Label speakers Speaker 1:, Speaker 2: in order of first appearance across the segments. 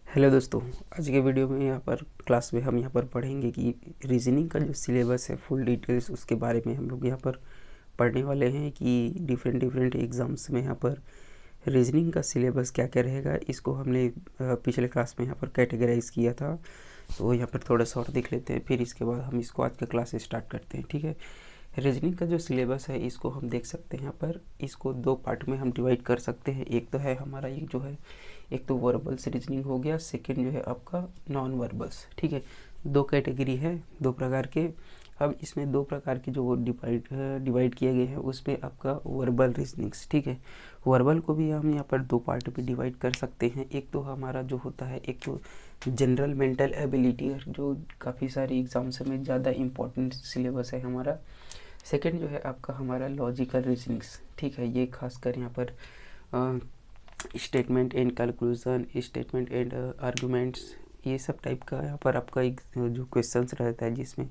Speaker 1: Hello दोस्तों, आज के वीडियो में क्लास में हम यहाँ पर पढ़ेंगे कि रीजनिंग का जो सिलेबस है फुल डिटेल्स उसके बारे में हम लोग यहाँ पर पढ़ने वाले हैं कि डिफरेंट एग्ज़ाम्स में यहाँ पर रीजनिंग का सिलेबस क्या क्या रहेगा। इसको हमने पिछले क्लास में यहाँ पर कैटेगराइज किया था, तो यहाँ पर थोड़ा सा और देख लेते हैं, फिर इसके बाद हम इसको आज का क्लास स्टार्ट करते हैं। ठीक है, रीजनिंग का जो सिलेबस है इसको हम देख सकते हैं यहाँ पर, इसको दो पार्ट में हम डिवाइड कर सकते हैं। एक तो है हमारा ये जो है, एक तो वर्बल्स रीजनिंग हो गया, सेकंड जो है आपका नॉन वर्बल्स। ठीक है, दो कैटेगरी है, दो प्रकार के। अब इसमें दो प्रकार के जो डिवाइड किए गए हैं उसमें आपका वर्बल रीजनिंग्स। ठीक है, वर्बल को भी हम यहाँ पर दो पार्ट में डिवाइड कर सकते हैं। एक तो हमारा जो होता है, एक तो जनरल मेंटल एबिलिटी, जो काफ़ी सारी एग्जाम्स में ज़्यादा इम्पोर्टेंट सिलेबस है हमारा। सेकंड जो है आपका हमारा लॉजिकल रीजनिंग्स। ठीक है, ये खासकर यहाँ पर statement and conclusion, statement and arguments, ये सब टाइप का यहाँ पर आपका एक जो क्वेश्चंस रहता है जिसमें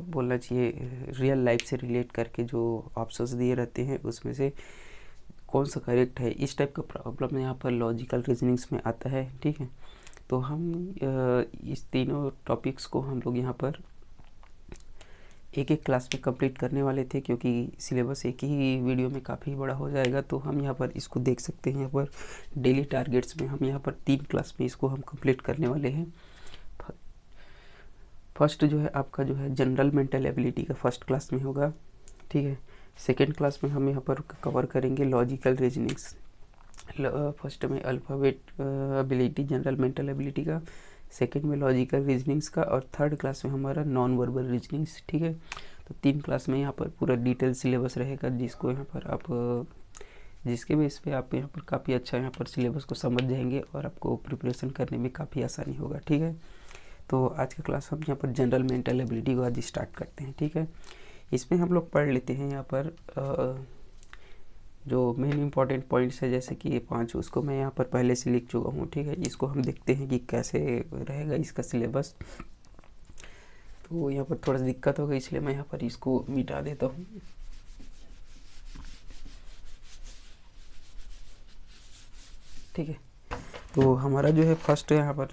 Speaker 1: बोलना चाहिए रियल लाइफ से रिलेट करके जो ऑप्शंस दिए रहते हैं उसमें से कौन सा करेक्ट है, इस टाइप का प्रॉब्लम यहाँ पर लॉजिकल रीजनिंग्स में आता है। ठीक है, तो हम इस तीनों टॉपिक्स को हम लोग यहाँ पर एक एक क्लास में कंप्लीट करने वाले थे, क्योंकि सिलेबस एक ही वीडियो में काफ़ी बड़ा हो जाएगा। तो हम यहाँ पर इसको देख सकते हैं, यहाँ पर डेली टारगेट्स में हम यहाँ पर 3 क्लास में इसको हम कंप्लीट करने वाले हैं। फर्स्ट जो है आपका जो है जनरल मेंटल एबिलिटी का फर्स्ट क्लास में होगा। ठीक है, सेकेंड क्लास में हम यहाँ पर कवर करेंगे लॉजिकल रीजनिंग्स, फर्स्ट में alphabet ability general mental ability का, सेकेंड में लॉजिकल रीजनिंग्स का, और थर्ड क्लास में हमारा नॉन वर्बल रीजनिंग्स। ठीक है, तो 3 क्लास में यहाँ पर पूरा डिटेल सिलेबस रहेगा, जिसको यहाँ पर आप जिसके बेस पे आप यहाँ पर काफ़ी अच्छा यहाँ पर सिलेबस को समझ जाएंगे और आपको प्रिपरेशन करने में काफ़ी आसानी होगा। ठीक है, तो आज का क्लास हम यहाँ पर जनरल मेंटल एबिलिटी को आज स्टार्ट करते हैं। ठीक है, इसमें हम लोग पढ़ लेते हैं यहाँ पर जो मेन इंपॉर्टेंट पॉइंट्स है, जैसे कि 5, उसको मैं यहाँ पर पहले से लिख चुका हूँ। ठीक है, इसको हम देखते हैं कि कैसे रहेगा इसका सिलेबस। तो यहाँ पर थोड़ा सा दिक्कत होगा, इसलिए मैं यहाँ पर इसको मिटा देता हूँ। ठीक है, तो हमारा जो है फर्स्ट यहाँ पर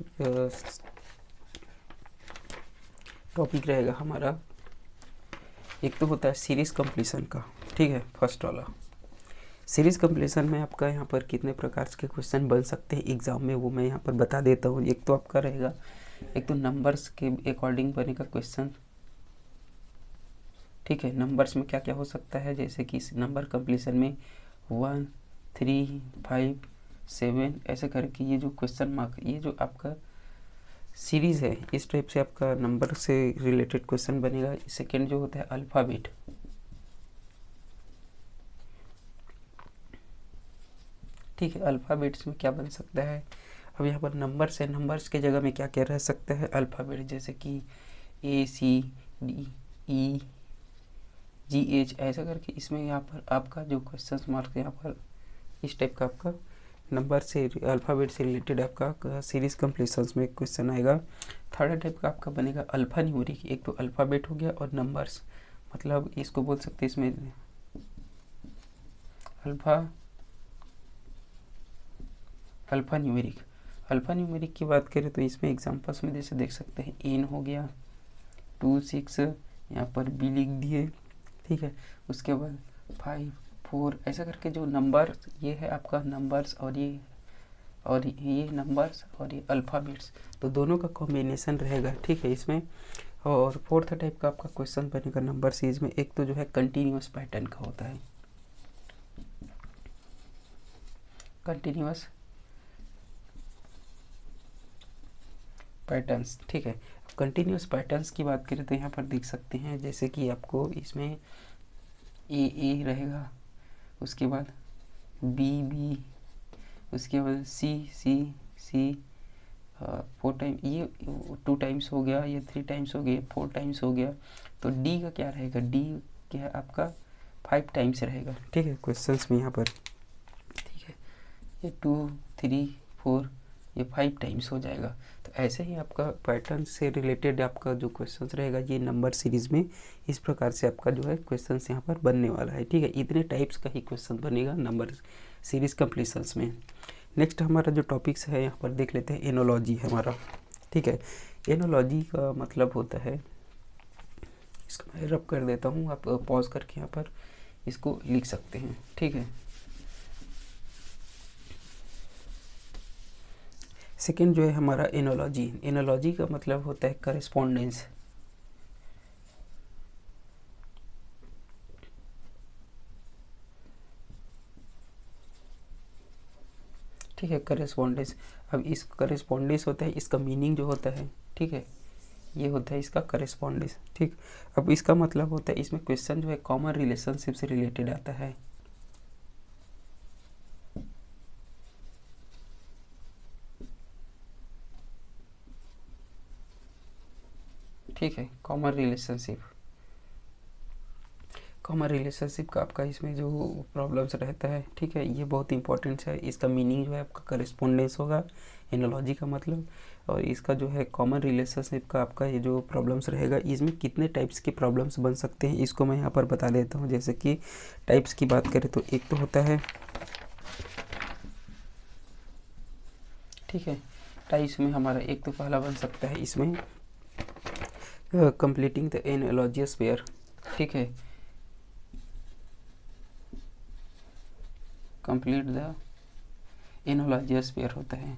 Speaker 1: टॉपिक रहेगा हमारा, एक तो होता है सीरीज़ कंप्लीशन का। ठीक है, फर्स्ट वाला सीरीज़ कंप्लीशन में आपका यहाँ पर कितने प्रकार के क्वेश्चन बन सकते हैं एग्ज़ाम में, वो मैं यहाँ पर बता देता हूँ। एक तो आपका रहेगा, एक तो नंबर्स के अकॉर्डिंग बनेगा क्वेश्चन। ठीक है, नंबर्स में क्या क्या हो सकता है, जैसे कि इस नंबर कंप्लीशन में 1, 3, 5, 7 ऐसे करके ये जो क्वेश्चन मार्क, ये जो आपका सीरीज़ है, इस टाइप से आपका नंबर से रिलेटेड क्वेश्चन बनेगा। सेकेंड जो होता है अल्फ़ाबेट। ठीक है, अल्फ़ाबेट्स में क्या बन सकता है, अब यहाँ पर नंबर्स है, नंबर्स के जगह में क्या क्या रह सकता है अल्फ़ाबेट, जैसे कि ACDEGH ऐसा करके इसमें यहाँ पर आपका जो क्वेश्चन मार्क यहाँ पर इस टाइप का आपका नंबर से अल्फ़ाबेट से रिलेटेड आपका सीरीज़ कंप्लीशंस में क्वेश्चन आएगा। थर्ड टाइप का आपका बनेगा अल्फ़ा न्यूमेरिक। एक तो अल्फ़ाबेट हो गया और नंबर्स, मतलब इसको बोल सकते हैं इसमें अल्फ़ा न्यूमेरिक। अल्फ़ा न्यूमेरिक की बात करें तो इसमें एग्जांपल्स में जैसे देख सकते हैं, एन हो गया 2, 6 यहाँ पर बी लिख दिए। ठीक है, उसके बाद 5, 4 ऐसा करके जो नंबर ये है आपका नंबर्स, और ये नंबर्स और ये अल्फ़ाबेट्स, तो दोनों का कॉम्बिनेशन रहेगा। ठीक है, इसमें और फोर्थ टाइप का आपका क्वेश्चन बनेगा नंबर सीरीज में, एक तो जो है कंटिन्यूअस पैटर्न का होता है, कंटिन्यूअस पैटर्न्स। ठीक है, कंटिन्यूअस पैटर्न्स की बात करें तो यहाँ पर देख सकते हैं, जैसे कि आपको इसमें ए रहेगा, उसके बाद बी, उसके बाद सी 4 टाइम, ये 2 टाइम्स हो गया, ये 3 टाइम्स हो गया, 4 टाइम्स हो गया। तो डी का क्या रहेगा, डी क्या है आपका 5 टाइम्स रहेगा। ठीक है, क्वेश्चंस में यहाँ पर ठीक है, ये 2, 3, 4 ये 5 टाइम्स हो जाएगा। तो तो ऐसे ही आपका पैटर्न से रिलेटेड आपका जो क्वेश्चन रहेगा ये नंबर सीरीज़ में इस प्रकार से आपका जो है क्वेश्चन यहाँ पर बनने वाला है। ठीक है, इतने टाइप्स का ही क्वेश्चन बनेगा नंबर सीरीज़ कंप्लीशंस में। नेक्स्ट हमारा जो टॉपिक्स है यहाँ पर देख लेते हैं, एनोलॉजी है हमारा। ठीक है, एनोलॉजी का मतलब होता है, इसको मैं रब कर देता हूँ, आप पॉज करके यहाँ पर इसको लिख सकते हैं। ठीक है, सेकेंड जो है हमारा एनोलॉजी। एनोलॉजी का मतलब होता है करेस्पॉन्डेंस। ठीक है, करेस्पॉन्डेंस। अब इस करेस्पॉन्डेंस होता है, इसका मीनिंग जो होता है, ठीक है, ये होता है इसका करेस्पॉन्डेंस। ठीक, अब इसका मतलब होता है इसमें क्वेश्चन जो है कॉमन रिलेशनशिप से रिलेटेड आता है। ठीक है, कॉमन रिलेशनशिप का आपका इसमें जो प्रॉब्लम्स रहता है, ठीक है, ये बहुत इंपॉर्टेंट है। इसका मीनिंग जो है आपका करेस्पॉन्डेंस होगा, एनोलॉजी का मतलब, और इसका जो है कॉमन रिलेशनशिप का आपका ये जो प्रॉब्लम्स रहेगा, इसमें कितने टाइप्स के प्रॉब्लम्स बन सकते हैं इसको मैं यहाँ पर बता देता हूँ। जैसे कि टाइप्स की बात करें तो एक तो होता है, ठीक है, टाइप्स में हमारा एक तो पहला बन सकता है इसमें कंप्लीटिंग द एनालॉजियस पेयर। ठीक है, कंप्लीट द एनालॉजियस पेयर होता है,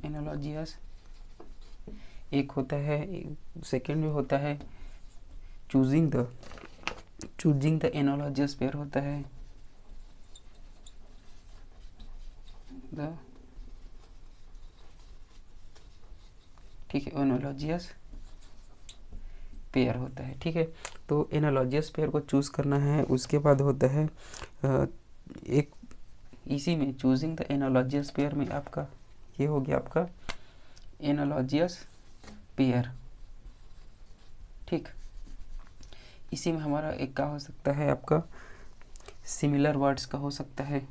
Speaker 1: एनालॉजियस एक होता है। सेकेंड जो होता है चूजिंग द एनालॉजियस पेयर होता है, द, ठीक है, एनालॉजियस पेयर होता है। ठीक है, तो एनालॉजियस पेयर को चूज़ करना है। उसके बाद होता है एक, इसी में चूजिंग द एनालॉजियस पेयर में आपका ये हो गया आपका एनालॉजियस पेयर। ठीक, इसी में हमारा एक का हो सकता है आपका सिमिलर वर्ड्स का हो सकता है,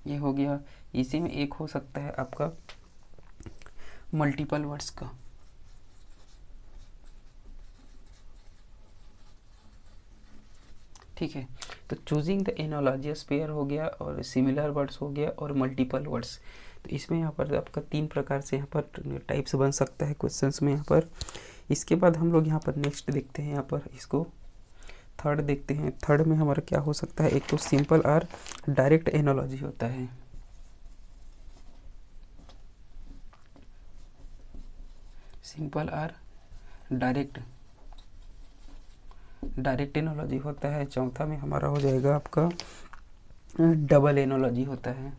Speaker 1: ये हो गया। इसी में एक हो सकता है आपका मल्टीपल वर्ड्स का। ठीक है, तो चूजिंग द एनालॉजियस पेयर हो गया, और सिमिलर वर्ड्स हो गया, और मल्टीपल वर्ड्स। तो इसमें यहाँ पर आपका 3 प्रकार से यहाँ पर टाइप्स बन सकता है क्वेश्चंस में यहाँ पर। इसके बाद हम लोग यहाँ पर नेक्स्ट देखते हैं, यहाँ पर इसको थर्ड देखते हैं। थर्ड में हमारा क्या हो सकता है, एक तो सिंपल और डायरेक्ट एनालॉजी होता है। सिंपल और डायरेक्ट एनालॉजी होता है। चौथा में हमारा हो जाएगा आपका डबल एनालॉजी होता है।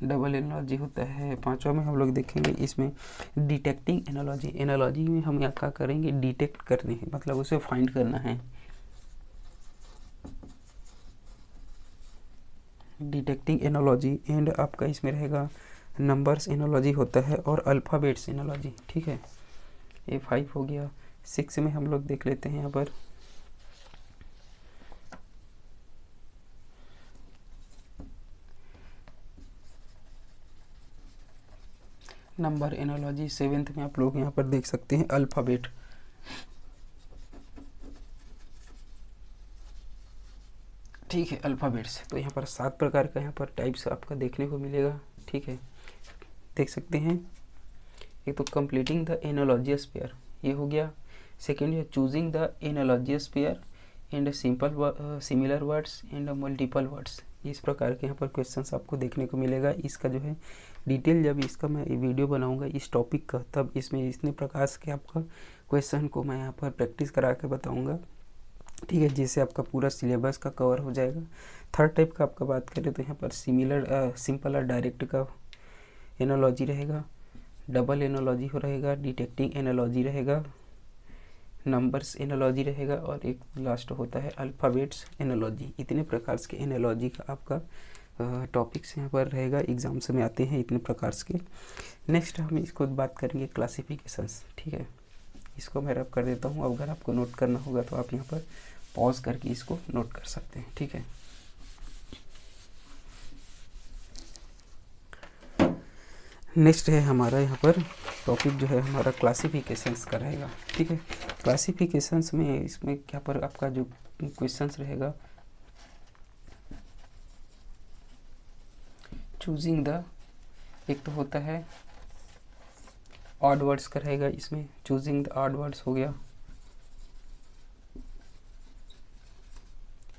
Speaker 1: डबल एनालॉजी होता है। पांचवा में हम लोग देखेंगे इसमें डिटेक्टिंग एनालॉजी। एनालॉजी में हम यहाँ क्या करेंगे, डिटेक्ट करने हैं, मतलब उसे फाइंड करना है। Detecting analogy. एंड आपका इसमें रहेगा नंबर्स एनालॉजी होता है, और अल्फ़ाबेट्स एनालॉजी। ठीक है, ये 5 हो गया। 6 में हम लोग देख लेते हैं यहाँ पर नंबर एनालॉजी। 7th में आप लोग यहाँ पर देख सकते हैं अल्फ़ाबेट। ठीक है, अल्फ़ाबेट्स। तो यहाँ पर 7 प्रकार का यहाँ पर टाइप्स आपका देखने को मिलेगा। ठीक है, देख सकते हैं। एक तो कंप्लीटिंग द एनालॉजियस पेयर, ये हो गया। सेकेंड है choosing the analogous pair and simple similar words and multiple words. इस प्रकार के यहाँ पर क्वेश्चंस आपको देखने को मिलेगा। इसका जो है डिटेल जब इसका मैं वीडियो बनाऊंगा इस टॉपिक का, तब इसमें इतने प्रकार के आपका क्वेश्चन को मैं यहाँ पर प्रैक्टिस करा के बताऊँगा। ठीक है, जिससे आपका पूरा सिलेबस का कवर हो जाएगा। थर्ड टाइप का आपका बात करें तो यहाँ पर सिंपल और डायरेक्ट का एनालॉजी रहेगा, डबल एनालॉजी हो रहेगा, डिटेक्टिंग एनालॉजी रहेगा, नंबर्स एनालॉजी रहेगा, और एक लास्ट होता है अल्फ़ाबेट्स एनालॉजी। इतने प्रकार के एनालॉजी का आपका टॉपिक्स यहाँ पर रहेगा, एग्जाम्स में आते हैं इतने प्रकार के। नेक्स्ट हम इसको बात करेंगे क्लासिफिकेशंस। ठीक है, इसको मैं रब कर देता हूँ। अगर आपको नोट करना होगा तो आप यहाँ पर पॉज करके इसको नोट कर सकते हैं, ठीक है। नेक्स्ट है हमारा यहाँ पर टॉपिक जो है हमारा क्लासिफिकेशंस का रहेगा, ठीक है। क्लासिफिकेशंस में इसमें क्या पर आपका जो क्वेश्चंस रहेगा, चूजिंग द, एक तो होता है ऑड वर्ड्स का रहेगा, इसमें चूजिंग द ऑड वर्ड्स हो गया,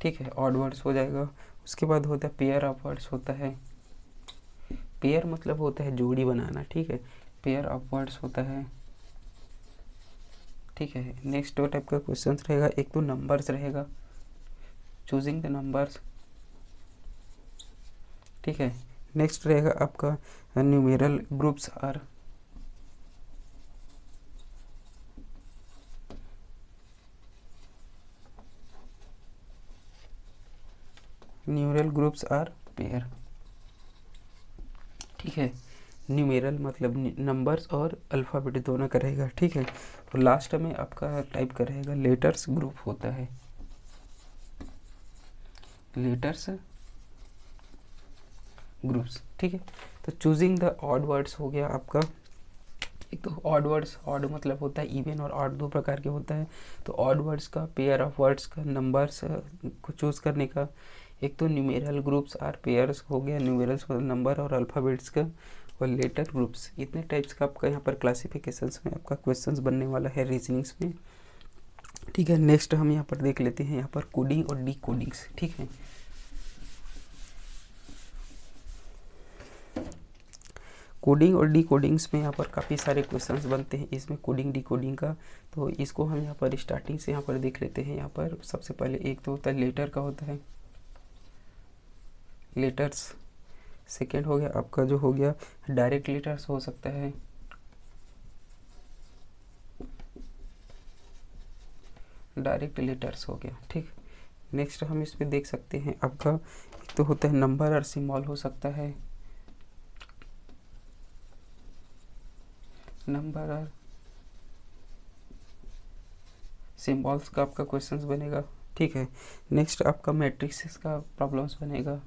Speaker 1: ठीक है, ऑड वर्ड्स हो जाएगा। उसके बाद होता है पेयर ऑफ वर्ड्स होता है, पेयर मतलब होता है जोड़ी बनाना, ठीक है, पेयर ऑफ वर्ड्स होता है, ठीक है। नेक्स्ट दो टाइप का क्वेश्चन रहेगा, एक तो नंबर्स रहेगा, चूजिंग द नंबर्स, ठीक है। नेक्स्ट रहेगा आपका numeral groups are, numeral groups are pair, ठीक है। न्यूमेरल मतलब नंबर्स और अल्फ़ाबेट दोनों का रहेगा, ठीक है। और लास्ट में आपका टाइप का रहेगा लेटर्स ग्रुप होता है, लेटर्स ग्रुप्स, ठीक है। तो चूजिंग द ऑड वर्ड्स हो गया आपका, एक तो ऑड वर्ड्स, ऑड मतलब होता है इवन और ऑड दो प्रकार के होता है। तो ऑड वर्ड्स का, पेयर ऑफ वर्ड्स का, नंबर्स को चूज करने का, एक तो न्यूमेरल ग्रुप्स आर पेयर्स हो गया, न्यूमेरल्स मतलब नंबर और अल्फ़ाबेट्स का, और लेटर ग्रुप्स, इतने टाइप्स का आपका यहाँ पर क्लासिफिकेशंस में आपका क्वेश्चंस बनने वाला है रीजनिंग्स में, ठीक है। नेक्स्ट हम यहाँ पर देख लेते हैं यहाँ पर कोडिंग और डी कोडिंग्स, ठीक है। कोडिंग और डी कोडिंग्स में यहाँ पर काफ़ी सारे क्वेश्चंस बनते हैं इसमें कोडिंग डी कोडिंग का। तो इसको हम यहाँ पर स्टार्टिंग से यहाँ पर देख लेते हैं। यहाँ पर सबसे पहले एक तो होता है लेटर का, होता है लेटर्स। सेकेंड हो गया आपका जो हो गया डायरेक्ट लेटर्स हो सकता है, डायरेक्ट लेटर्स हो गया, ठीक। नेक्स्ट हम इस पे देख सकते हैं आपका एक तो होता है नंबर और सिंबल हो सकता है, नंबर और सिंबल्स का आपका क्वेश्चंस बनेगा, ठीक है। नेक्स्ट आपका मैट्रिक्स का प्रॉब्लम्स बनेगा,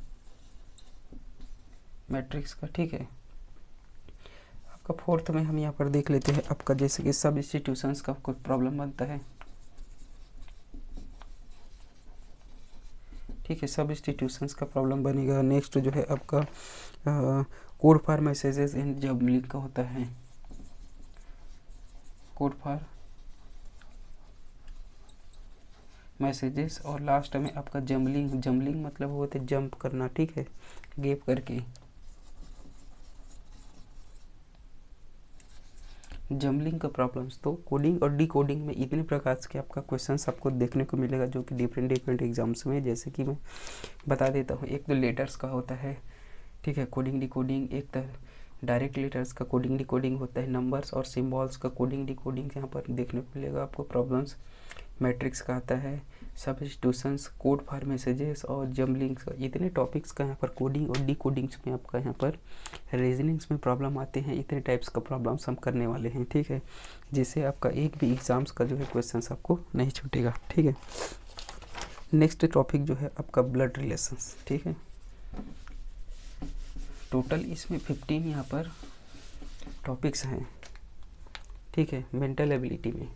Speaker 1: मैट्रिक्स का, ठीक है। आपका फोर्थ में हम यहाँ पर देख लेते हैं आपका जैसे कि सब्स्टिट्यूशंस का कोई प्रॉब्लम बनता है, ठीक है, सब्स्टिट्यूशंस का प्रॉब्लम बनेगा। नेक्स्ट जो है आपका code for messages in jumbling का होता है, कोड फॉर मैसेजेस। और लास्ट में आपका जम्बलिंग, जम्बलिंग मतलब होता है जंप करना, ठीक है, गैप करके, जम्बलिंग का प्रॉब्लम्स। तो कोडिंग और डी कोडिंग में इतने प्रकार के आपका क्वेश्चंस आपको देखने को मिलेगा जो कि डिफरेंट डिफरेंट एग्जाम्स में, जैसे कि मैं बता देता हूँ। एक तो लेटर्स का होता है, ठीक है, कोडिंग डी कोडिंग। एक तो डायरेक्ट लेटर्स का कोडिंग डी कोडिंग होता है, नंबर्स और सिंबल्स का कोडिंग डी कोडिंग यहाँ पर देखने को मिलेगा आपको प्रॉब्लम्स। मैट्रिक्स का आता है, सब्स्टिट्यूशंस, कोड फॉर मैसेजेस और जम्बलिंग्स, इतने टॉपिक्स का यहाँ पर कोडिंग और डी कोडिंग्स में आपका यहाँ पर रीजनिंग्स में प्रॉब्लम आते हैं। इतने टाइप्स का प्रॉब्लम्स हम करने वाले हैं, ठीक है, जिससे आपका एक भी एग्जाम्स का जो है क्वेश्चंस आपको नहीं छूटेगा, ठीक है। नेक्स्ट टॉपिक जो है आपका ब्लड रिलेशंस, ठीक है। टोटल इसमें 15 यहाँ पर टॉपिक्स हैं, ठीक है, मेंटल एबिलिटी में।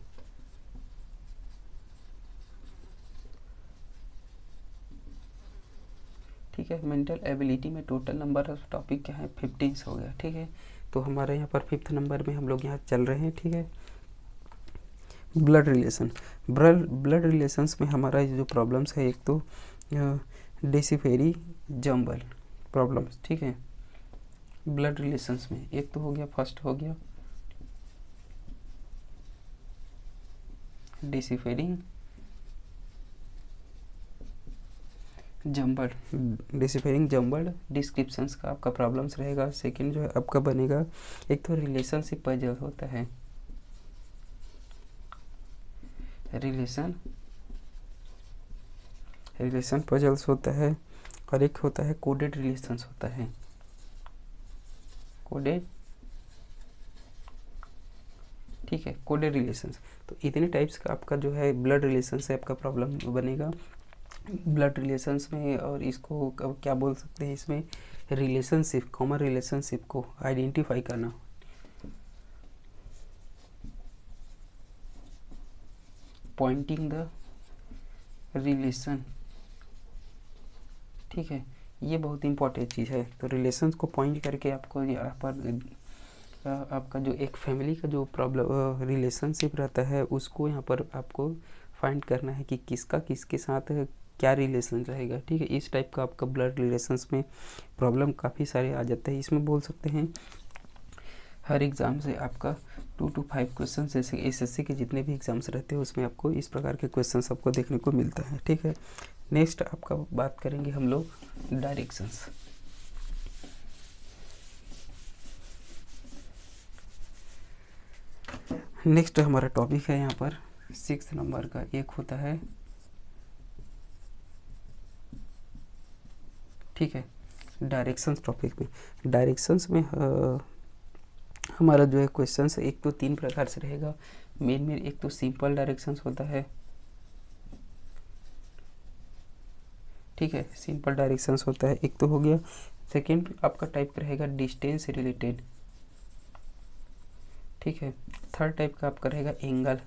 Speaker 1: ठीक है, मेंटल एबिलिटी में टोटल नंबर ऑफ टॉपिक क्या है, 15 हो गया, ठीक है। तो हमारे यहाँ पर 5th नंबर में हम लोग यहाँ चल रहे हैं, ठीक है। ब्लड रिलेशन, ब्लड रिलेशंस में हमारा जो प्रॉब्लम्स है, एक तो डेसिफेरी जम्बल प्रॉब्लम्स, ठीक है, ब्लड रिलेशंस में। एक तो हो गया, फर्स्ट हो गया डेसिफेरिंग जम्बल, डिसिफाइंग जम्बल डिस्क्रिप्शंस का आपका प्रॉब्लम्स रहेगा। सेकंड जो है आपका बनेगा एक तो रिलेशनशिप पजल होता है, रिलेशन पजल्स होता है, और एक होता है कोडेड रिलेशंस होता है, कोडेड ठीक है, कोडेड रिलेशंस। तो इतने टाइप्स का आपका जो है ब्लड रिलेशन से आपका प्रॉब्लम बनेगा ब्लड रिलेशंस में। और इसको क्या बोल सकते हैं, इसमें रिलेशनशिप, कॉमन रिलेशनशिप को आइडेंटिफाई करना। पॉइंटिंग द रिलेशन, ठीक है, ये बहुत इंपॉर्टेंट चीज़ है। तो रिलेशंस को पॉइंट करके आपको यहाँ पर आपका जो एक फैमिली का जो प्रॉब्लम रिलेशनशिप रहता है उसको यहाँ पर आपको फाइंड करना है कि किसका किसके साथ क्या रिलेशन रहेगा। ठीक है, इस टाइप का आपका ब्लड रिलेशंस में प्रॉब्लम काफ़ी सारे आ जाते हैं। इसमें बोल सकते हैं हर एग्ज़ाम से आपका 2 to 5 क्वेश्चन, जैसे एसएससी के जितने भी एग्ज़ाम्स रहते हैं उसमें आपको इस प्रकार के क्वेश्चन आपको देखने को मिलता है। ठीक है, नेक्स्ट आपका बात करेंगे हम लोग डायरेक्शंस। नेक्स्ट हमारा टॉपिक है यहाँ पर 6 नंबर का, एक होता है, ठीक है, डायरेक्शंस। टॉपिक में डायरेक्शंस में हमारा जो है क्वेश्चंस एक तो 3 प्रकार से रहेगा मेन। एक तो सिंपल डायरेक्शंस होता है, ठीक है, सिंपल डायरेक्शंस होता है, एक तो हो गया। सेकेंड आपका टाइप रहेगा डिस्टेंस से रिलेटेड, ठीक है। थर्ड टाइप का आपका रहेगा एंगल,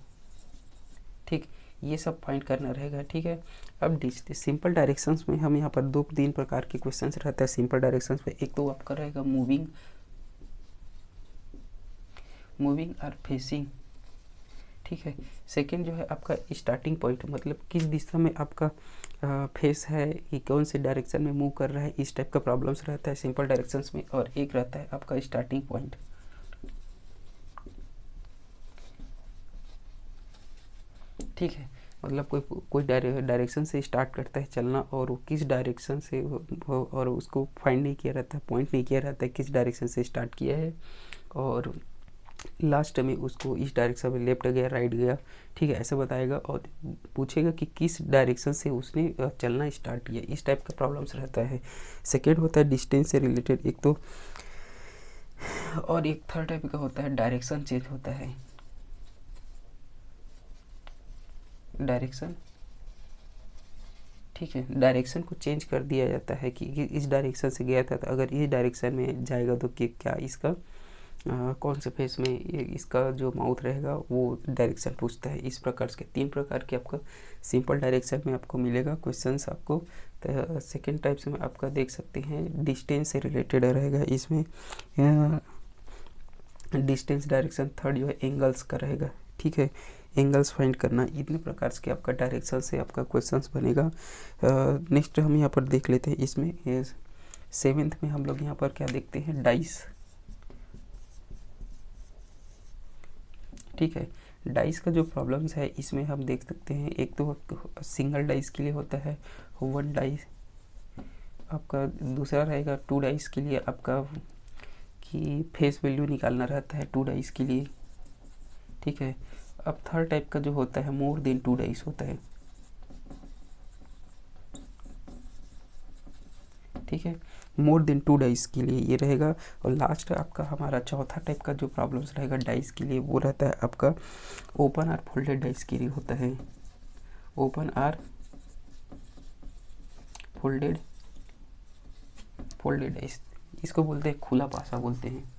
Speaker 1: ठीक, ये सब फाइंड करना रहेगा। ठीक है, अब सिंपल डायरेक्शंस में हम यहाँ पर 2-3 प्रकार के क्वेश्चंस रहता है सिंपल डायरेक्शंस में। एक तो आपका रहेगा मूविंग और फेसिंग, ठीक है। सेकंड जो है आपका स्टार्टिंग पॉइंट, मतलब किस दिशा में आपका फेस है, कि कौन से डायरेक्शन में मूव कर रहा है, इस टाइप का प्रॉब्लम्स रहता है सिंपल डायरेक्शंस में। और एक रहता है आपका स्टार्टिंग पॉइंट, ठीक है, मतलब कोई डायरेक्शन से स्टार्ट करता है चलना और वो किस डायरेक्शन से और उसको फाइंड नहीं किया रहता है, पॉइंट नहीं किया रहता है किस डायरेक्शन से स्टार्ट किया है, और लास्ट में उसको इस डायरेक्शन में लेफ्ट गया राइट गया, ठीक है, ऐसा बताएगा। और पूछेगा कि किस डायरेक्शन से उसने चलना स्टार्ट किया, इस टाइप का प्रॉब्लम्स रहता है। सेकेंड होता है डिस्टेंस से रिलेटेड एक तो, और एक थर्ड टाइप का होता है डायरेक्शन चेंज होता है, डायरेक्शन, ठीक है, डायरेक्शन को चेंज कर दिया जाता है कि इस डायरेक्शन से गया था तो अगर इस डायरेक्शन में जाएगा तो क्या इसका कौन से फेस में इसका जो माउथ रहेगा वो डायरेक्शन पूछता है। इस प्रकार के 3 प्रकार के आपका सिंपल डायरेक्शन में आपको मिलेगा क्वेश्चंस आपको। तो सेकेंड टाइप से में आपका देख सकते हैं डिस्टेंस से रिलेटेड रहेगा, इसमें डिस्टेंस डायरेक्शन। थर्ड जो है एंगल्स का रहेगा, ठीक है, एंगल्स फाइंड करना। इतने प्रकार के आपका डायरेक्शन से आपका क्वेश्चंस बनेगा। नेक्स्ट हम यहाँ पर देख लेते हैं, इसमें 7th में हम लोग यहाँ पर क्या देखते हैं, डाइस, ठीक है। डाइस का जो प्रॉब्लम्स है इसमें हम देख सकते हैं, एक तो सिंगल डाइस के लिए होता है 1 डाइस आपका, दूसरा रहेगा 2 डाइस के लिए आपका कि फेस वैल्यू निकालना रहता है 2 डाइस के लिए, ठीक है। अब थर्ड टाइप का जो होता है मोर देन 2 डाइस होता है, ठीक है, मोर देन 2 डाइस के लिए ये रहेगा। और लास्ट आपका हमारा चौथा टाइप का जो प्रॉब्लम्स रहेगा डाइस के लिए वो रहता है आपका ओपन और फोल्डेड डाइस के लिए होता है, ओपन और फोल्डेड डाइस, इसको बोलते हैं खुला पासा बोलते हैं,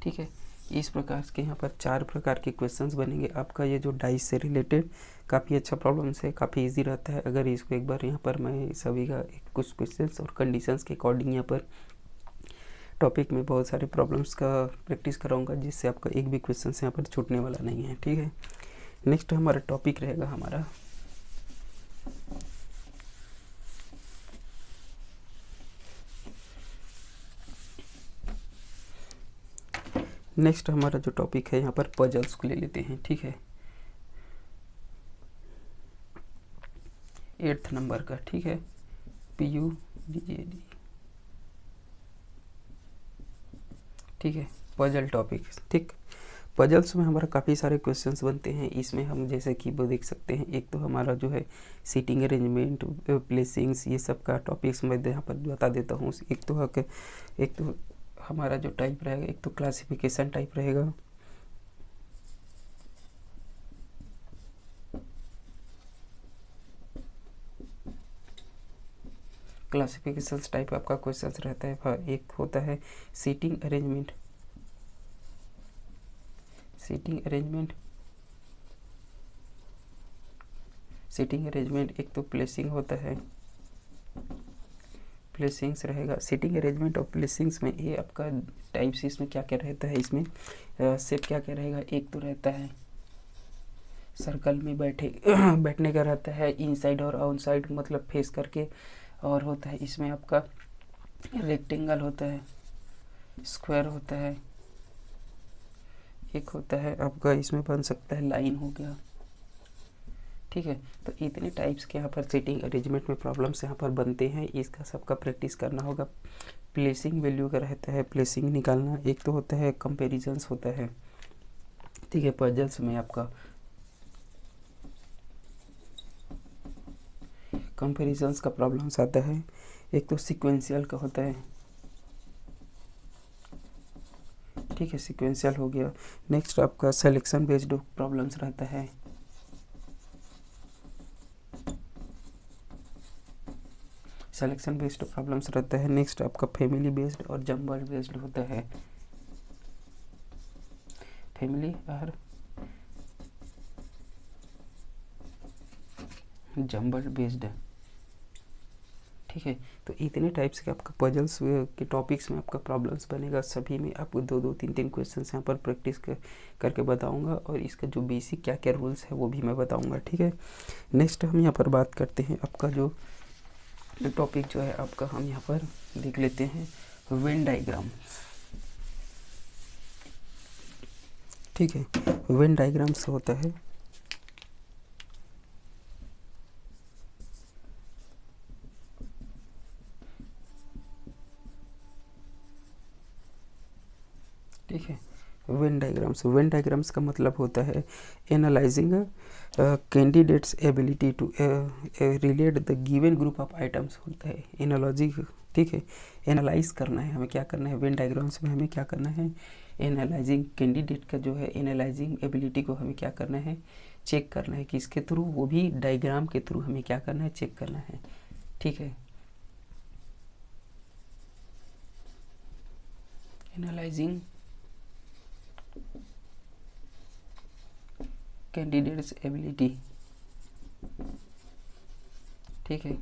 Speaker 1: ठीक है। इस प्रकार के यहाँ पर 4 प्रकार के क्वेश्चंस बनेंगे आपका। ये जो डाइस से रिलेटेड काफ़ी अच्छा प्रॉब्लम्स है, काफ़ी इजी रहता है। अगर इसको एक बार यहाँ पर मैं सभी का कुछ क्वेश्चंस और कंडीशंस के अकॉर्डिंग यहाँ पर टॉपिक में बहुत सारे प्रॉब्लम्स का प्रैक्टिस कराऊंगा, जिससे आपका एक भी क्वेश्चन यहाँ पर छूटने वाला नहीं है, ठीक है। नेक्स्ट हमारा टॉपिक रहेगा हमारा नेक्स्ट हमारा जो टॉपिक है यहाँ पर पजल्स को ले लेते हैं, ठीक है, 8th नंबर का, ठीक है, PUBGD, ठीक है, पजल टॉपिक, ठीक। पजल्स में हमारा काफ़ी सारे क्वेश्चंस बनते हैं। इसमें हम जैसे कि वो देख सकते हैं, एक तो हमारा जो है सीटिंग अरेंजमेंट, प्लेसिंग्स, ये सब का टॉपिक्स मैं यहाँ पर बता देता हूँ। एक तो हमारा जो टाइप रहेगा, एक तो क्लासिफिकेशन टाइप रहेगा, क्लासिफिकेशन टाइप आपका क्वेश्चन रहता है। एक होता है seating arrangement, seating arrangement, seating arrangement. एक तो प्लेसिंग होता है, प्लेसिंग्स रहेगा। सीटिंग अरेंजमेंट और प्लेसिंग्स में ये आपका टाइप्स, इसमें क्या क्या रहता है, इसमें शेप क्या क्या रहेगा। एक तो रहता है सर्कल में बैठे बैठने का रहता है, इनसाइड और आउटसाइड मतलब फेस करके, और होता है इसमें आपका रेक्टेंगल होता है, स्क्वायर होता है, एक होता है आपका इसमें बन सकता है लाइन हो गया, ठीक है। तो इतने टाइप्स के यहाँ पर सीटिंग अरेंजमेंट में प्रॉब्लम्स यहाँ पर बनते हैं, इसका सबका प्रैक्टिस करना होगा। प्लेसिंग वैल्यू का रहता है, प्लेसिंग निकालना। एक तो होता है कंपेरिजन्स होता है, ठीक है। पजल्स में आपका कंपेरिजन्स का प्रॉब्लम्स आता है। एक तो सीक्वेंशियल का होता है, ठीक है, सीक्वेंशियल हो गया। नेक्स्ट आपका सिलेक्शन बेस्ड प्रॉब्लम्स रहता है, सिलेक्शन बेस्ड प्रॉब्लम्स रहता है। नेक्स्ट आपका फैमिली बेस्ड और जम्बल बेस्ड होता है, फैमिली और जम्बल बेस्ड, ठीक है। तो इतने टाइप्स के आपका पजल्स के टॉपिक्स में आपका प्रॉब्लम्स बनेगा। सभी में आपको दो दो तीन तीन क्वेश्चन यहाँ पर प्रैक्टिस करके बताऊंगा, और इसका जो बेसिक क्या क्या रूल्स है वो भी मैं बताऊंगा, ठीक है। नेक्स्ट हम यहाँ पर बात करते हैं आपका जो टॉपिक जो है आपका, हम यहाँ पर देख लेते हैं वेन डायग्राम, ठीक है। वेन डायग्राम से होता है ठीक है। वेन डायग्राम्स, वेन डायग्राम्स का मतलब होता है analysing candidates ability to relate the given group of items होता है एनालॉजी, ठीक है। एनालाइज करना है, हमें क्या करना है वेन डायग्राम्स में, हमें क्या करना है एनालाइजिंग कैंडिडेट का जो है एनालाइजिंग एबिलिटी को हमें क्या करना है चेक करना है, किसके थ्रू, वो भी डायग्राम के थ्रू हमें क्या करना है चेक करना है, ठीक है। एनालाइजिंग कैंडिडेट्स एबिलिटी, ठीक है।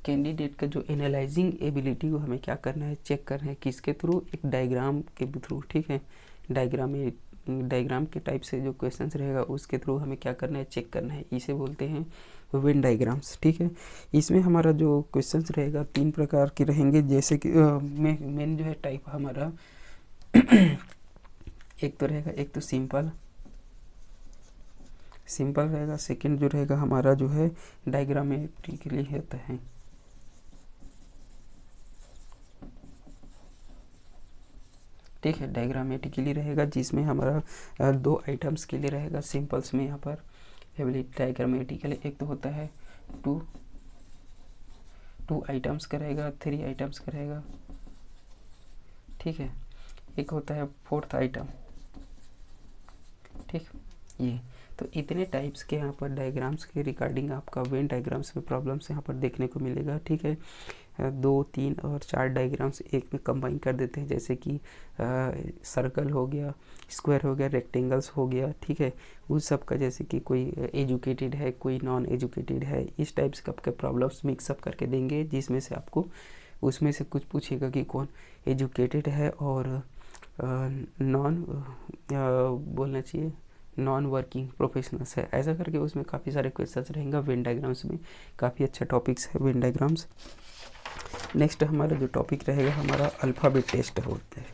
Speaker 1: कैंडिडेट का जो एनालाइजिंग एबिलिटी को हमें क्या करना है चेक करना है, किसके थ्रू, एक डायग्राम के थ्रू, ठीक है। डायग्राम के टाइप से जो क्वेश्चंस रहेगा उसके थ्रू हमें क्या करना है चेक करना है, इसे बोलते हैं वेन डायग्राम्स, ठीक है। इसमें हमारा जो क्वेश्चंस रहेगा तीन प्रकार के रहेंगे, जैसे कि मेन जो है टाइप हमारा एक तो रहेगा, एक तो सिंपल रहेगा। सेकंड जो रहेगा हमारा जो है डायग्रामेटिकली होता है, ठीक है। डायग्रामेटिकली रहेगा जिसमें हमारा दो आइटम्स के लिए रहेगा, सिंपल्स में यहाँ पर एबिलिटी डायग्रामेटिकली एक तो होता है टू आइटम्स का रहेगा, 3 आइटम्स का रहेगा, ठीक है। एक होता है 4th आइटम, ठीक। ये तो इतने टाइप्स के यहाँ पर डायग्राम्स के रिगार्डिंग आपका वेन डायग्राम्स में प्रॉब्लम्स यहाँ पर देखने को मिलेगा, ठीक है। 2, 3 और 4 डायग्राम्स एक में कंबाइन कर देते हैं, जैसे कि सर्कल हो गया, स्क्वायर हो गया, रेक्टेंगल्स हो गया, ठीक है। उस सब का जैसे कि कोई एजुकेटेड है, कोई नॉन एजुकेटेड है, इस टाइप्स का आपके प्रॉब्लम्स मिक्सअप करके देंगे, जिसमें से आपको उसमें से कुछ पूछेगा कि कौन एजुकेटेड है और नॉन बोलना चाहिए नॉन वर्किंग प्रोफेशनल्स है, ऐसा करके उसमें काफ़ी सारे क्वेश्चंस रहेंगे वेन डायग्राम्स में। काफ़ी अच्छा टॉपिक्स है वेन डायग्राम्स। नेक्स्ट हमारा जो टॉपिक रहेगा हमारा अल्फ़ाबेट टेस्ट होता है,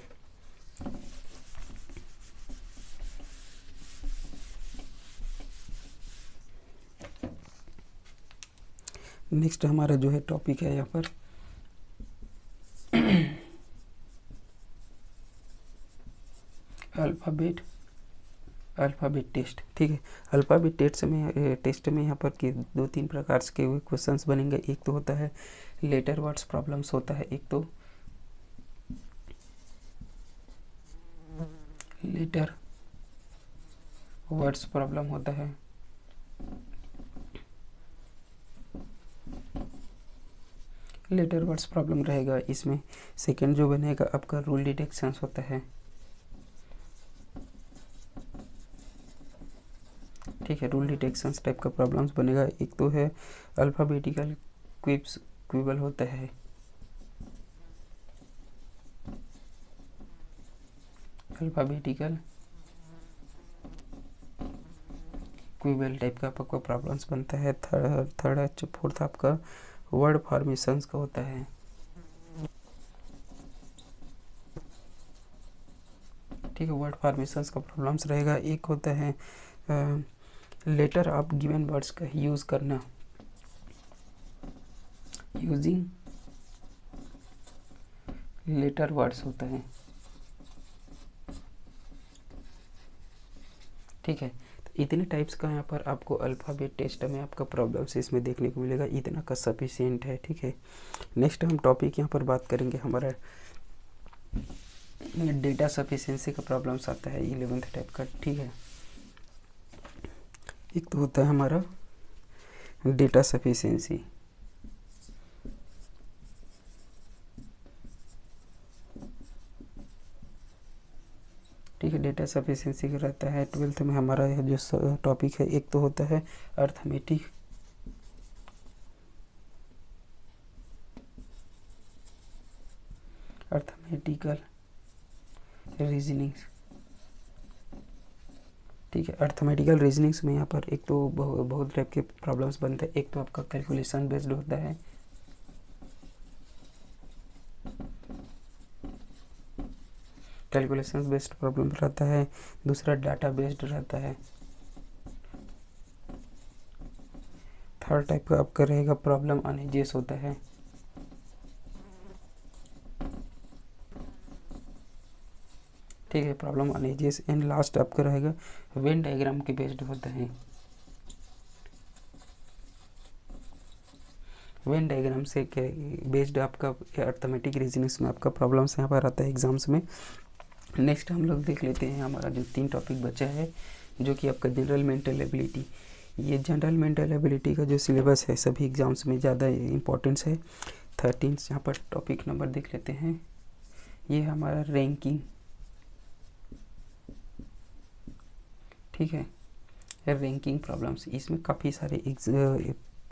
Speaker 1: नेक्स्ट हमारा जो है टॉपिक है यहाँ पर अल्फ़ाबेट टेस्ट, ठीक है। अल्फ़ाबेट टेस्ट में यहाँ पर कि 2-3 प्रकार के क्वेश्चंस बनेंगे। एक तो होता है लेटर वर्ड्स प्रॉब्लम्स होता है, एक तो लेटर वर्ड्स प्रॉब्लम होता है। लेटर वर्ड्स प्रॉब्लम रहेगा। इसमें सेकंड जो बनेगा आपका रूल डिटेक्शंस होता है। ठीक है, रूल डिटेक्शंस टाइप का प्रॉब्लम्स बनेगा। एक तो है अल्फ़ाबेटिकल क्विबल होता है। अल्फ़ाबेटिकल क्विबल टाइप का आपका प्रॉब्लम्स बनता है। थर्ड फोर्थ आपका वर्ड फॉर्मेशंस का होता है। ठीक है, वर्ड फॉर्मेशंस का प्रॉब्लम्स रहेगा। एक होता है लेटर ऑफ गिवन वर्ड्स का यूज़ करना, यूजिंग लेटर वर्ड्स होता है। ठीक है, तो इतने टाइप्स का यहाँ पर आपको अल्फ़ाबेट टेस्ट में आपका प्रॉब्लम्स इसमें देखने को मिलेगा। इतना का सफिशिएंट है। ठीक है, नेक्स्ट हम टॉपिक यहाँ पर बात करेंगे हमारा डेटा सफिशिएंसी का प्रॉब्लम्स आता है 11th टाइप का। ठीक है, एक तो होता है हमारा डेटा सफिशिएंसी। ठीक है, डेटा सफिशिएंसी का रहता है 12th में हमारा यह जो टॉपिक है। एक तो होता है अर्थमेटिक, अर्थमेटिकल रीजनिंग्स। ठीक है, अर्थमेटिकल रीजनिंग्स में यहाँ पर एक तो बहुत टाइप के प्रॉब्लम्स बनते हैं। एक तो आपका कैलकुलेशन बेस्ड होता है, कैलकुलेशन बेस्ड प्रॉब्लम रहता है। दूसरा डाटा बेस्ड रहता है। थर्ड टाइप का आपका रहेगा प्रॉब्लम अनएजेस होता है। ठीक है, प्रॉब्लम अनएजेस। एंड लास्ट आपका रहेगा वेन डायग्राम के बेस्ड होता है। वेन डायग्राम से बेस्ड आपका अर्थमेटिक रीजनिंग्स में आपका प्रॉब्लम्स यहाँ पर आता है एग्जाम्स में। नेक्स्ट हम लोग देख लेते हैं हमारा जो 3 टॉपिक बचा है, जो कि आपका जनरल मेंटल एबिलिटी। ये जनरल मेंटल एबिलिटी का जो सिलेबस है सभी एग्जाम्स में ज़्यादा इम्पोर्टेंस है। 13 यहाँ पर टॉपिक नंबर देख लेते हैं। ये हमारा रैंकिंग। ठीक है, रैंकिंग प्रॉब्लम्स, इसमें काफ़ी सारे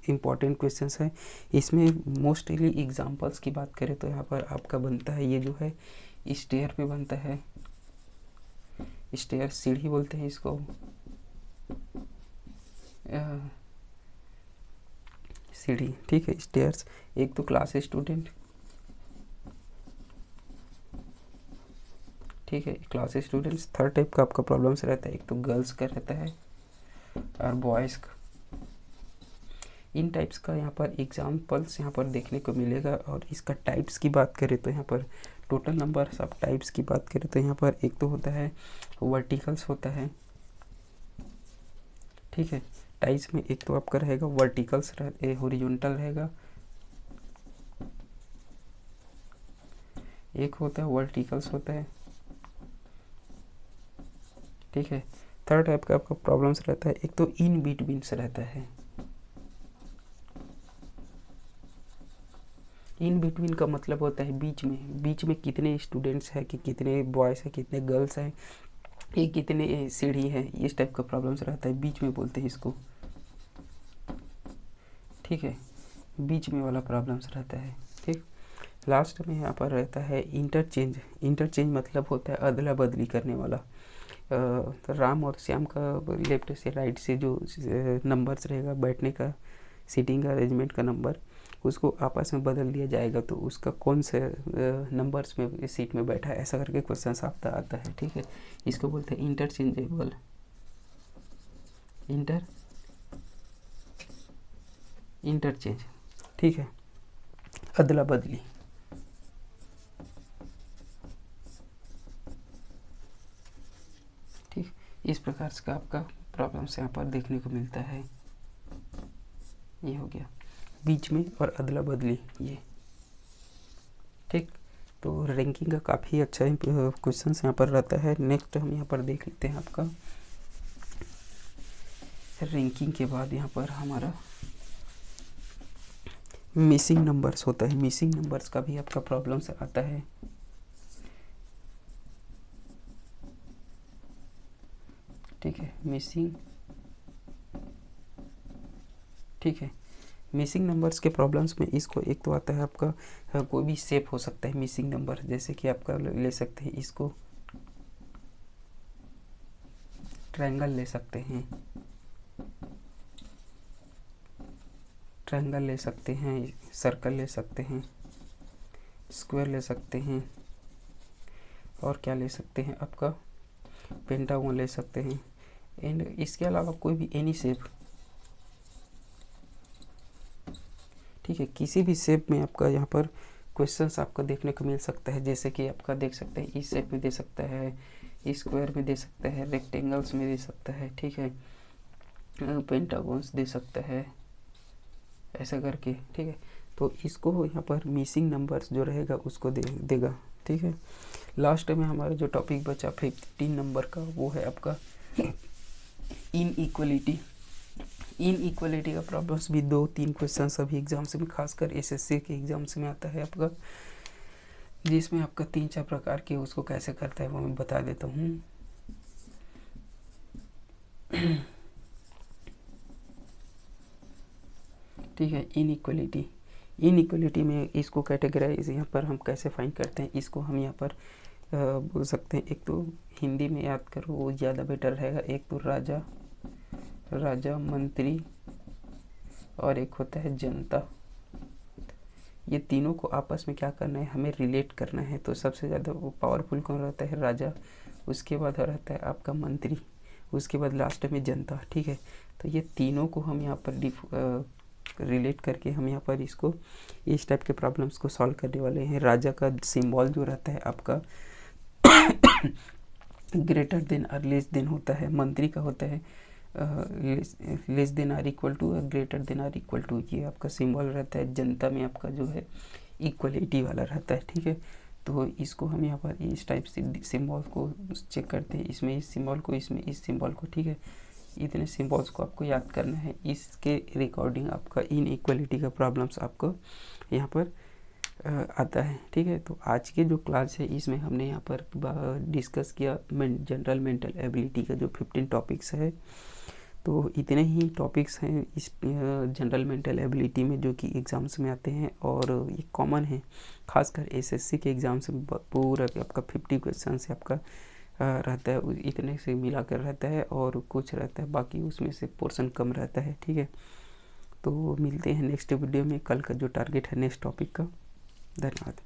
Speaker 1: इम्पॉर्टेंट क्वेश्चंस हैं। इसमें मोस्टली एग्जांपल्स की बात करें तो यहाँ पर आपका बनता है ये जो है स्टेयर पे बनता है। स्टेयर सीढ़ी बोलते हैं इसको। सीढ़ी, ठीक है, स्टेयर्स। एक तो क्लास स्टूडेंट, ठीक है, क्लास स्टूडेंट्स। थर्ड टाइप का आपका प्रॉब्लम्स रहता है, एक तो गर्ल्स का रहता है और बॉयज़ का। इन टाइप्स का यहाँ पर एग्जाम्पल्स यहाँ पर देखने को मिलेगा। और इसका टाइप्स की बात करें तो यहाँ पर टोटल नंबर ऑफ टाइप्स की बात करें तो यहाँ पर एक तो होता है वर्टिकल्स होता है। ठीक है, टाइप्स में एक तो आपका रहेगा वर्टिकल्स, हॉरिजॉन्टल रहेगा। एक होता है वर्टिकल्स होता है। ठीक है, थर्ड टाइप का आपका प्रॉब्लम्स रहता है, एक तो इन बिटवीन से रहता है। इन बिटवीन का मतलब होता है बीच में। बीच में कितने स्टूडेंट्स हैं, कि कितने बॉयज़ हैं, कितने गर्ल्स हैं, ये कितने सीढ़ी हैं, इस टाइप का प्रॉब्लम्स रहता है। बीच में बोलते हैं इसको। ठीक है, बीच में वाला प्रॉब्लम्स रहता है। ठीक, लास्ट में यहाँ पर रहता है इंटरचेंज। इंटरचेंज मतलब होता है अदला बदली करने वाला। तो राम और श्याम का लेफ्ट से राइट से जो नंबर्स रहेगा बैठने का, सीटिंग का अरेंजमेंट का नंबर, उसको आपस में बदल दिया जाएगा तो उसका कौन से नंबर्स में सीट में बैठा है, ऐसा करके क्वेश्चन आता है। ठीक है, इसको बोलते हैं इंटरचेंजेबल, इंटरचेंज। ठीक है, अदला बदली। ठीक, इस प्रकार से आपका प्रॉब्लम्स यहाँ पर देखने को मिलता है। ये हो गया बीच में और अदला बदली ये। ठीक, तो रैंकिंग का काफ़ी अच्छा क्वेश्चन यहाँ पर रहता है। नेक्स्ट हम यहाँ पर देख लेते हैं आपका रैंकिंग के बाद यहाँ पर हमारा मिसिंग नंबर्स होता है। मिसिंग नंबर्स का भी आपका प्रॉब्लम से आता है। ठीक है, मिसिंग, ठीक है, मिसिंग नंबर्स के प्रॉब्लम्स में इसको एक तो आता है आपका कोई भी शेप हो सकता है मिसिंग नंबर, जैसे कि आपका ले सकते हैं इसको ट्रायंगल ले सकते हैं, ट्रायंगल ले सकते हैं, सर्कल ले सकते हैं, स्क्वायर ले सकते हैं, और क्या ले सकते हैं आपका पेंटागन ले सकते हैं। एंड इसके अलावा कोई भी एनी शेप, ठीक है, किसी भी शेप में आपका यहाँ पर क्वेश्चंस आपको देखने को मिल सकता है। जैसे कि आपका देख सकते हैं इस शेप में दे सकता है, स्क्वायर में दे सकता है, रेक्टेंगल्स में दे सकता है, ठीक है, पेंटागन्स दे सकता है, ऐसा करके, ठीक है। तो इसको यहाँ पर मिसिंग नंबर्स जो रहेगा उसको देगा, ठीक है। लास्ट में हमारा जो टॉपिक बचा 15 नंबर का, वो है आपका इनइक्वलिटी। इनइक्वलिटी का प्रॉब्लम्स भी 2-3 क्वेश्चन सभी एग्जाम्स में, खासकर एसएससी के एग्जाम्स में आता है आपका, जिसमें आपका 3-4 प्रकार के उसको कैसे करता है वो मैं बता देता हूँ। ठीक है, इनइक्वलिटी, इनइक्वलिटी में इसको कैटेगराइज यहाँ पर हम कैसे फाइंड करते हैं, इसको हम यहाँ पर बोल सकते हैं। एक तो हिंदी में याद करो वो ज़्यादा बेटर रहेगा। एक तो राजा, राजा, मंत्री, और एक होता है जनता। ये तीनों को आपस में क्या करना है, हमें रिलेट करना है। तो सबसे ज़्यादा वो पावरफुल कौन रहता है, राजा, उसके बाद रहता है आपका मंत्री, उसके बाद लास्ट में जनता, ठीक है। तो ये तीनों को हम यहाँ पर रिलेट करके हम यहाँ पर इसको इस टाइप के प्रॉब्लम्स को सॉल्व करने वाले हैं। राजा का सिंबल जो रहता है आपका ग्रेटर देन और लेस देन होता है। मंत्री का होता है less than or equal to, greater than or equal to, ये आपका सिंबल रहता है। जनता में आपका जो है इक्वलिटी वाला रहता है, ठीक है। तो इसको हम यहाँ पर इस टाइप से सिंबल को चेक करते हैं, इसमें इस सिंबल को, इसमें इस सिंबल को, ठीक है। इतने सिंबल्स को आपको याद करना है। इसके रिकॉर्डिंग आपका इनइक्वलिटी का प्रॉब्लम्स आपको यहाँ पर आता है, ठीक है। तो आज के जो क्लास है इसमें हमने यहाँ पर डिस्कस किया जनरल मेंटल एबिलिटी का जो 15 टॉपिक्स है। तो इतने ही टॉपिक्स हैं इस जनरल मेंटल एबिलिटी में जो कि एग्ज़ाम्स में आते हैं, और ये कॉमन है खासकर एसएससी के एग्ज़ाम्स में। पूरा आपका 50 क्वेश्चन से आपका रहता है, इतने से मिलाकर रहता है, और कुछ रहता है बाकी उसमें से पोर्शन कम रहता है, ठीक है। तो मिलते हैं नेक्स्ट वीडियो में। कल का जो टारगेट है नेक्स्ट टॉपिक का। धन्यवाद।